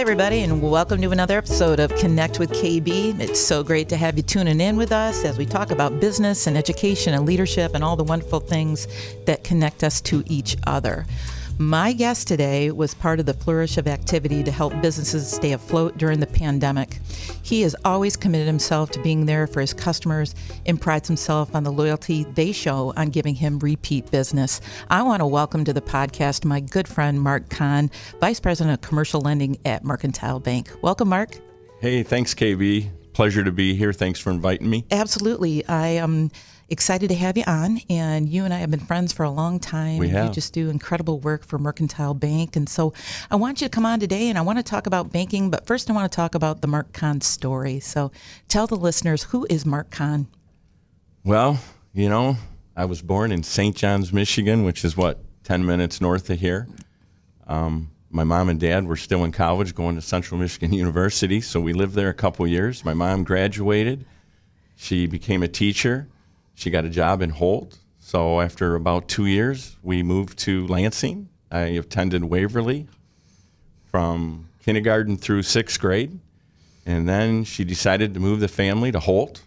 everybody, and welcome to another episode of Connect with KB. It's so great to have you tuning in with us as we talk about business and education and leadership and all the wonderful things that connect us to each other. My guest today was part of the Flourish of activity to help businesses stay afloat during the pandemic. He has always committed himself to being there for his customers and prides himself on the loyalty they show on giving him repeat business. I want to welcome to the podcast my good friend, Mark Conn, Vice President of Commercial Lending at Mercantile Bank. Welcome, Mark. Hey, thanks, KB. Pleasure to be here. Thanks for inviting me. Absolutely. I am excited to have you on, and you and I have been friends for a long time. We have. You just do incredible work for Mercantile Bank, and so I want you to come on today, and I want to talk about banking, but first I want to talk about the Mark Conn story. So tell the listeners, who is Mark Conn? Well, I was born in St. John's, Michigan, which is 10 minutes north of here. My mom and dad were still in college going to Central Michigan University, so we lived there a couple years. My mom graduated. She became a teacher. She got a job in Holt. So after about 2 years, we moved to Lansing. I attended Waverly from kindergarten through sixth grade. And then she decided to move the family to Holt,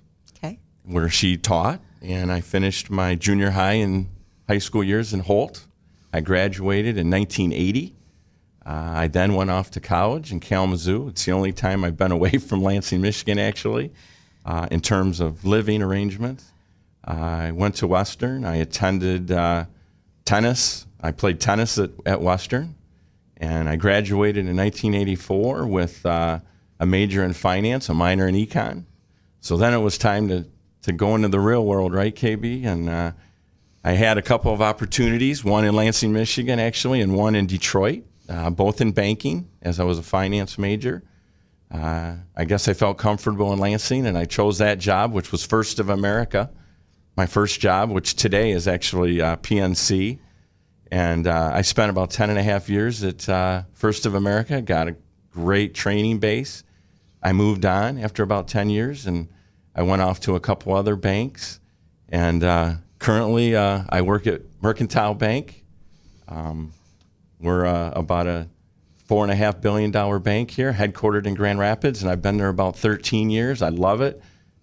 where she taught. And I finished my junior high and high school years in Holt. I graduated in 1980. I then went off to college in Kalamazoo. It's the only time I've been away from Lansing, Michigan, actually, in terms of living arrangements. I went to Western. I attended tennis. I played tennis at Western. And I graduated in 1984 with a major in finance, a minor in econ. So then it was time to go into the real world, right, KB? And I had a couple of opportunities, one in Lansing, Michigan, actually, and one in Detroit, both in banking, as I was a finance major. I guess I felt comfortable in Lansing, and I chose that job, which was First of America. My first job, which today is actually PNC. And I spent about 10 and a half years at First of America, got a great training base. I moved on after about 10 years, and I went off to a couple other banks. And currently I work at Mercantile Bank. We're about a $4.5 billion bank here, headquartered in Grand Rapids, and I've been there about 13 years. I love it.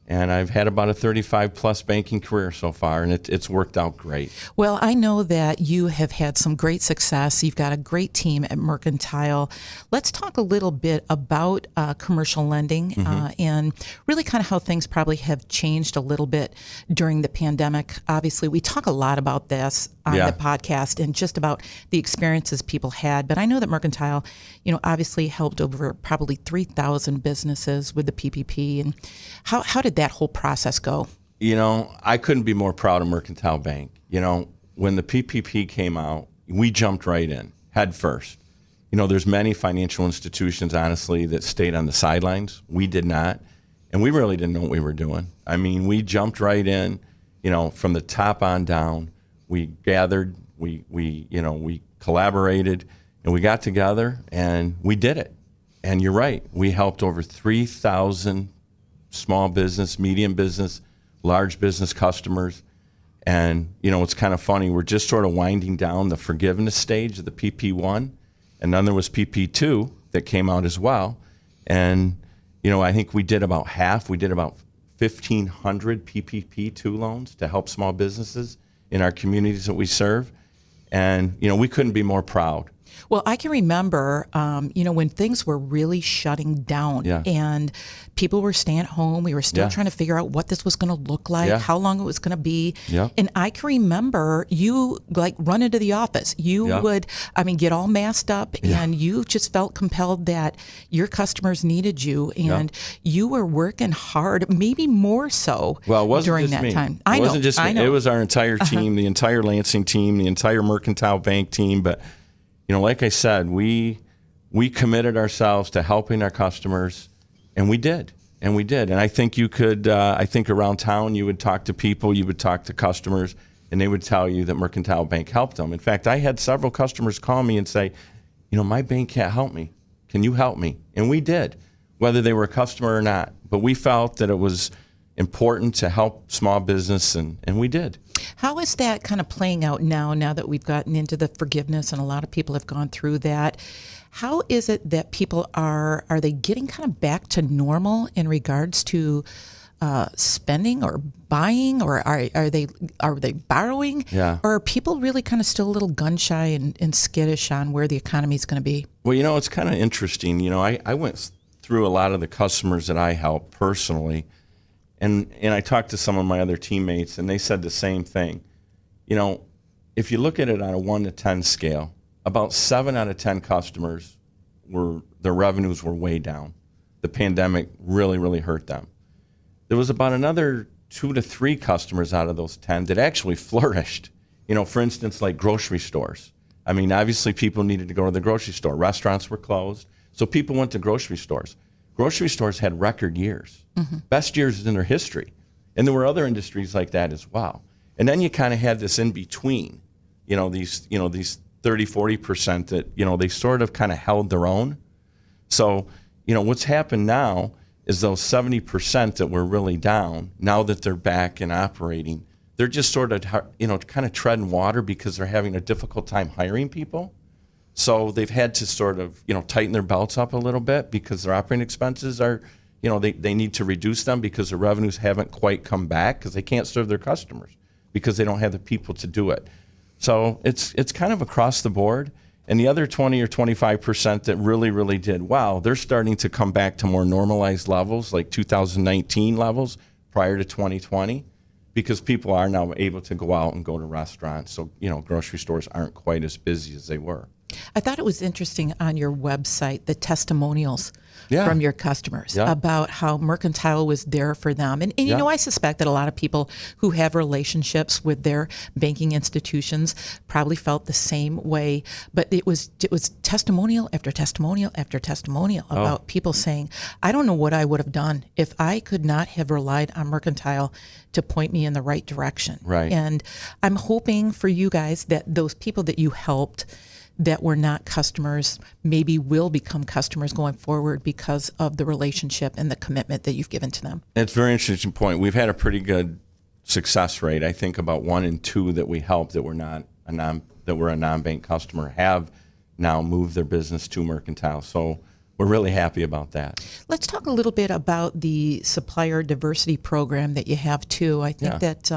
And I've had about a 35-plus banking career so far, and it's worked out great. Well, I know that you have had some great success. You've got a great team at Mercantile. Let's talk a little bit about commercial lending and really kind of how things probably have changed a little bit during the pandemic. Obviously, we talk a lot about this on the podcast and just about the experiences people had. But I know that Mercantile, obviously helped over probably 3,000 businesses with the PPP. And how did that whole process go? I couldn't be more proud of Mercantile Bank. When the PPP came out, we jumped right in, head first. There's many financial institutions, honestly, that stayed on the sidelines. We did not. And we really didn't know what we were doing. I mean, we jumped right in, from the top on down. We gathered, we collaborated, and we got together, and we did it. And you're right. We helped over 3,000 small business, medium business, large business customers. And, it's kind of funny. We're just sort of winding down the forgiveness stage of the PP1. And then there was PP2 that came out as well. And, I think we did about half. We did about 1,500 PPP2 loans to help small businesses in our communities that we serve. And, we couldn't be more proud. Well, I can remember, when things were really shutting down and people were staying at home. We were still trying to figure out what this was going to look like, how long it was going to be. And I can remember you run into the office. You would, get all masked up and you just felt compelled that your customers needed you and you were working hard, maybe more so during that time. It wasn't just me. It was our entire team, the entire Lansing team, the entire Mercantile Bank team. But like I said, we committed ourselves to helping our customers, and we did. And I think you could, around town, you would talk to people, you would talk to customers, and they would tell you that Mercantile Bank helped them. In fact, I had several customers call me and say, my bank can't help me. Can you help me? And we did, whether they were a customer or not. But we felt that it was important to help small business, and we did. How is that kind of playing out now that we've gotten into the forgiveness and a lot of people have gone through that? How is it that people are they getting kind of back to normal in regards to spending or buying, or are they borrowing? Yeah. Or are people really kind of still a little gun shy and skittish on where the economy is going to be? Well, it's kind of interesting. I went through a lot of the customers that I help personally, and I talked to some of my other teammates, and they said the same thing. If you look at it on a 1 to 10 scale, about 7 out of 10 customers their revenues were way down. The pandemic really, really hurt them. There was about another 2 to 3 customers out of those 10 that actually flourished. For instance, like grocery stores. I mean, obviously people needed to go to the grocery store. Restaurants were closed, so people went to grocery stores. Grocery stores had record years, best years in their history. And there were other industries like that as well. And then you kind of had this in between, these 30-40% that, they sort of kind of held their own. So, what's happened now is those 70% that were really down, now that they're back and operating, they're just sort of, kind of treading water because they're having a difficult time hiring people. So they've had to sort of, tighten their belts up a little bit because their operating expenses are, they need to reduce them because the revenues haven't quite come back because they can't serve their customers because they don't have the people to do it. So it's kind of across the board. And the other 20 or 25% that really, really did well, they're starting to come back to more normalized levels, like 2019 levels prior to 2020, because people are now able to go out and go to restaurants. So, grocery stores aren't quite as busy as they were. I thought it was interesting on your website, the testimonials from your customers about how Mercantile was there for them. And I suspect that a lot of people who have relationships with their banking institutions probably felt the same way. But it was testimonial after testimonial after testimonial about people saying, I don't know what I would have done if I could not have relied on Mercantile to point me in the right direction. Right. And I'm hoping for you guys that those people that you helped that were not customers maybe will become customers going forward because of the relationship and the commitment that you've given to them. It's a very interesting point. We've had a pretty good success rate. I think about 1 in 2 that we helped that were a non-bank customer have now moved their business to Mercantile. So we're really happy about that. Let's talk a little bit about the Supplier Diversity Program that you have too. I think that,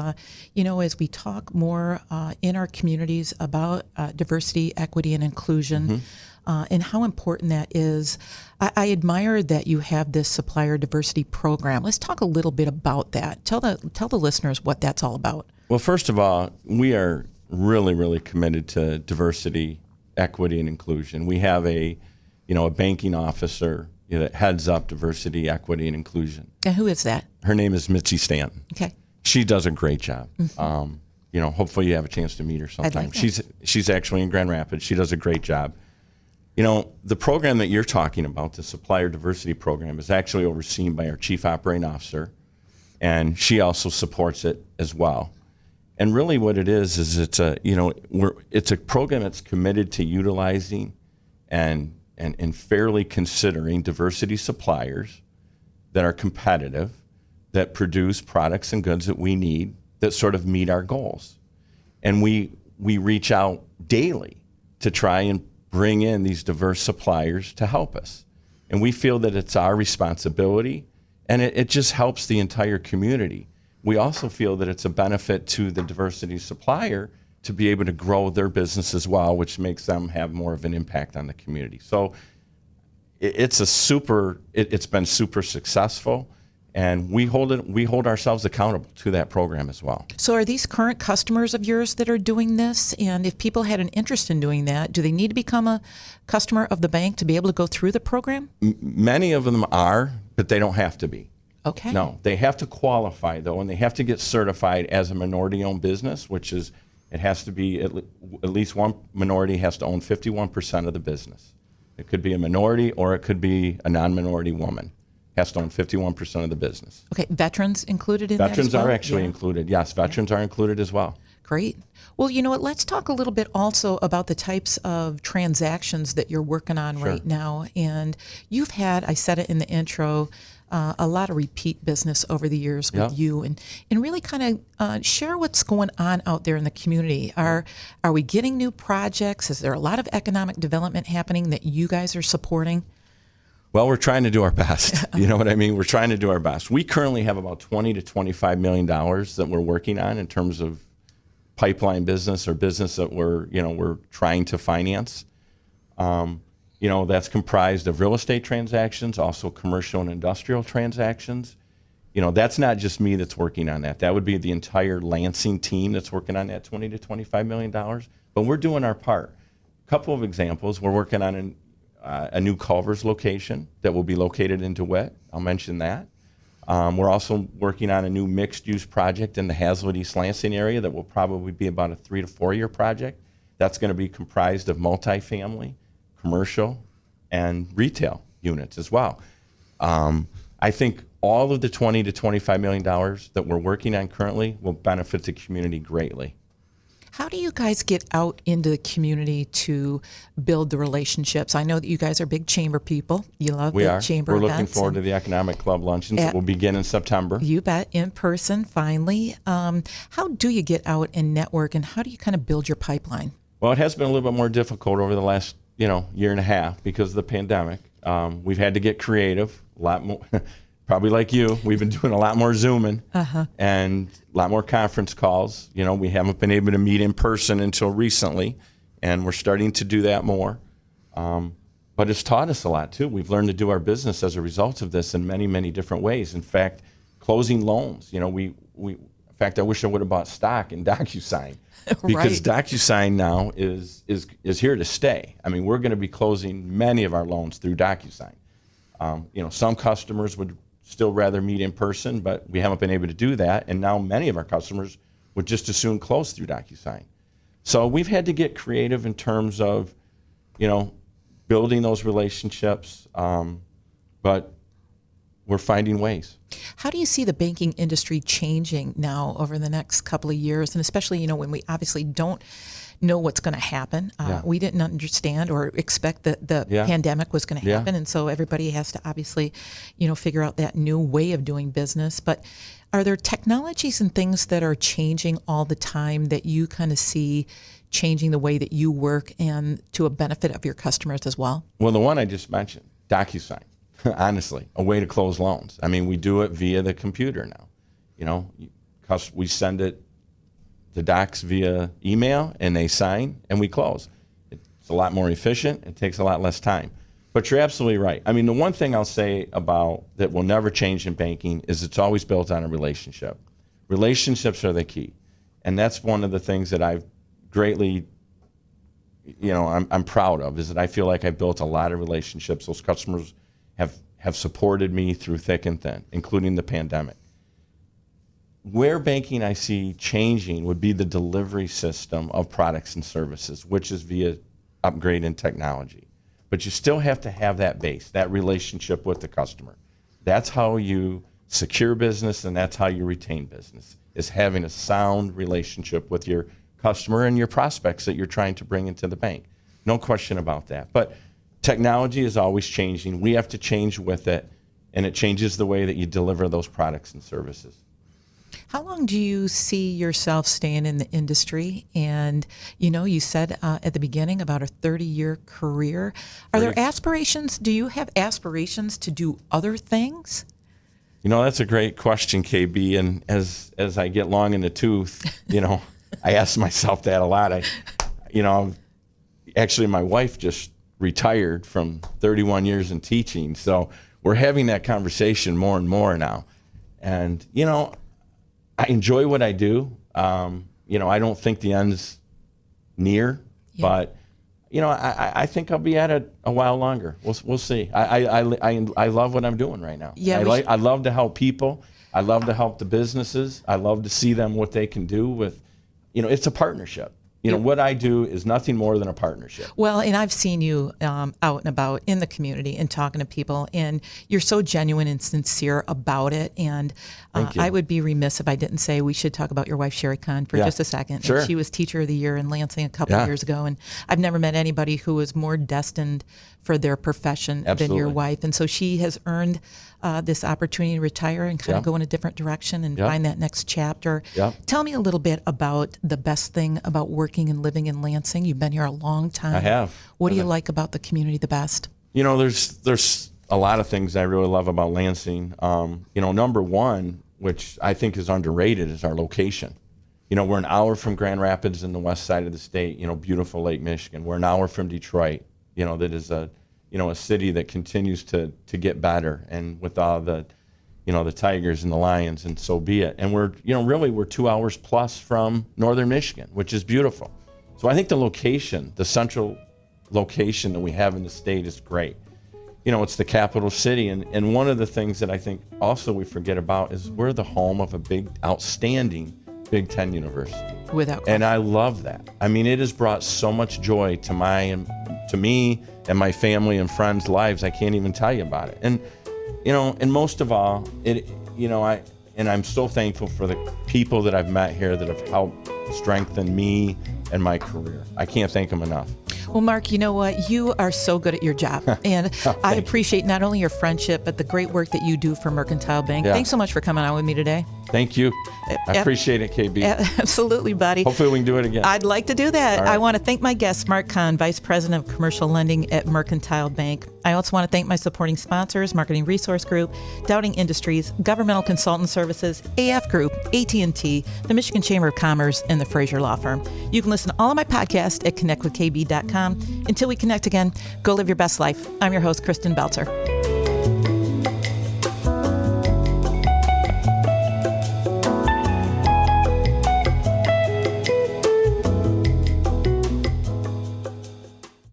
as we talk more in our communities about diversity, equity, and inclusion, and how important that is, I admire that you have this Supplier Diversity Program. Let's talk a little bit about that. Tell the listeners what that's all about. Well, first of all, we are really, really committed to diversity, equity, and inclusion. We have a banking officer that heads up diversity, equity, and inclusion. And who is that? Her name is Mitzi Stanton. Okay. She does a great job. Hopefully you have a chance to meet her sometime. I'd like that. She's actually in Grand Rapids. She does a great job. The program that you're talking about, the Supplier Diversity Program, is actually overseen by our Chief Operating Officer, and she also supports it as well. And really what it is it's a program that's committed to utilizing and fairly considering diversity suppliers that are competitive, that produce products and goods that we need, that sort of meet our goals. And we reach out daily to try and bring in these diverse suppliers to help us. And we feel that it's our responsibility, and it just helps the entire community. We also feel that it's a benefit to the diversity supplier to be able to grow their business as well, which makes them have more of an impact on the community. So it's been super successful, and we hold ourselves accountable to that program as well. So are these current customers of yours that are doing this? And if people had an interest in doing that, do they need to become a customer of the bank to be able to go through the program? Many of them are, but they don't have to be. Okay. No, they have to qualify though, and they have to get certified as a minority-owned business, which is it has to be at least one minority has to own 51% of the business. It could be a minority or it could be a non-minority woman. Has to own 51% of the business. Okay, veterans included in that as well? Veterans are actually included. Yes, veterans are included as well. Great. Well, you know what? Let's talk a little bit also about the types of transactions that you're working on right now. And you've had, I said it in the intro, a lot of repeat business over the years with you, and really kind of share what's going on out there in the community. Are we getting new projects? Is there a lot of economic development happening that you guys are supporting? Well, we're trying to do our best. You know what I mean? We're trying to do our best. We currently have about $20 to $25 million that we're working on in terms of pipeline business or business that we're trying to finance. That's comprised of real estate transactions, also commercial and industrial transactions. That's not just me that's working on that. That would be the entire Lansing team that's working on that $20 to $25 million. But we're doing our part. A couple of examples. We're working on a new Culver's location that will be located in DeWitt. I'll mention that. We're also working on a new mixed-use project in the Hazlet East Lansing area that will probably be about a 3 to 4 year project. That's going to be comprised of multifamily, commercial, and retail units as well. I think all of the $20 to $25 million that we're working on currently will benefit the community greatly. How do you guys get out into the community to build the relationships? I know that you guys are big chamber people. You love the chamber We're events. looking forward to the Economic Club luncheons that will begin in September. You bet, in person, finally. How do you get out and network, and how do you kind of build your pipeline? Well, it has been a little bit more difficult over the last year and a half because of the pandemic. We've had to get creative, a lot more. Probably like you, we've been doing a lot more Zooming and a lot more conference calls. We haven't been able to meet in person until recently, and we're starting to do that more. But it's taught us a lot, too. We've learned to do our business as a result of this in many, many different ways. In fact, closing loans. In fact, I wish I would have bought stock in DocuSign because DocuSign now is here to stay. I mean, we're going to be closing many of our loans through DocuSign. Some customers would still rather meet in person, but we haven't been able to do that. And now many of our customers would just as soon close through DocuSign. So we've had to get creative in terms of, building those relationships, but we're finding ways. How do you see the banking industry changing now over the next couple of years? And especially, when we obviously don't know what's going to happen. We didn't understand or expect that the pandemic was going to happen. And so everybody has to obviously, figure out that new way of doing business. But are there technologies and things that are changing all the time that you kind of see changing the way that you work and to a benefit of your customers as well? Well, the one I just mentioned, DocuSign, honestly, a way to close loans. I mean, we do it via the computer now. We send it the docs via email, and they sign, and we close. It's a lot more efficient. It takes a lot less time. But you're absolutely right. I mean, the one thing I'll say about that will never change in banking is it's always built on a relationship. Relationships are the key. And that's one of the things that I've greatly, I'm proud of, is that I feel like I've built a lot of relationships. Those customers have supported me through thick and thin, including the pandemic. Where banking I see changing would be the delivery system of products and services, which is via upgrade in technology. But you still have to have that base, that relationship with the customer. That's how you secure business, and that's how you retain business, is having a sound relationship with your customer and your prospects that you're trying to bring into the bank. No question about that. But technology is always changing. We have to change with it, and it changes the way that you deliver those products and services. How long do you see yourself staying in the industry? And, you said at the beginning about a 30-year career. Are there aspirations? Do you have aspirations to do other things? That's a great question, KB. And as I get long in the tooth, I ask myself that a lot. Actually, my wife just retired from 31 years in teaching. So we're having that conversation more and more now. And, I enjoy what I do. I don't think the end's near, but I think I'll be at it a while longer. We'll see. I love what I'm doing right now. I love to help people. I love to help the businesses. I love to see them what they can do with, it's a partnership. what I do is nothing more than a partnership. Well, and I've seen you out and about in the community and talking to people, and you're so genuine and sincere about it. And I would be remiss if I didn't say we should talk about your wife, Sherry Conn, for just a second. Sure. And she was Teacher of the Year in Lansing a couple of years ago, and I've never met anybody who was more destined for their profession than your wife. And so she has earned this opportunity to retire and kind of go in a different direction and find that next chapter. Tell me a little bit about the best thing about working and living in Lansing. You've been here a long time. I have. What do you like about the community the best? There's a lot of things I really love about Lansing. Number one, which I think is underrated, is our location. We're an hour from Grand Rapids in the west side of the state, beautiful Lake Michigan. We're an hour from Detroit, that is a city that continues to get better, and with all the, the Tigers and the Lions, and so be it. And we're 2 hours plus from northern Michigan, which is beautiful. So I think the location, the central location that we have in the state is great. It's the capital city. And one of the things that I think also we forget about is we're the home of a big, outstanding Big Ten university. Without question. And I love that. I mean, it has brought so much joy to me and my family and friends' lives. I can't even tell you about it. And, and most of all, I'm so thankful for the people that I've met here that have helped strengthen me and my career. I can't thank them enough. Well, Mark, you know what? You are so good at your job. And I appreciate not only your friendship, but the great work that you do for Mercantile Bank. Thanks so much for coming on with me today. Thank you. I appreciate it, KB. Absolutely, buddy. Hopefully we can do it again. I'd like to do that. Right. I want to thank my guest, Mark Conn, Vice President of Commercial Lending at Mercantile Bank. I also want to thank my supporting sponsors, Marketing Resource Group, Dowding Industries, Governmental Consultant Services, AF Group, AT&T, the Michigan Chamber of Commerce, and the Fraser Law Firm. You can listen to all of my podcasts at connectwithkb.com. Until we connect again, go live your best life. I'm your host, Kristin Belzer.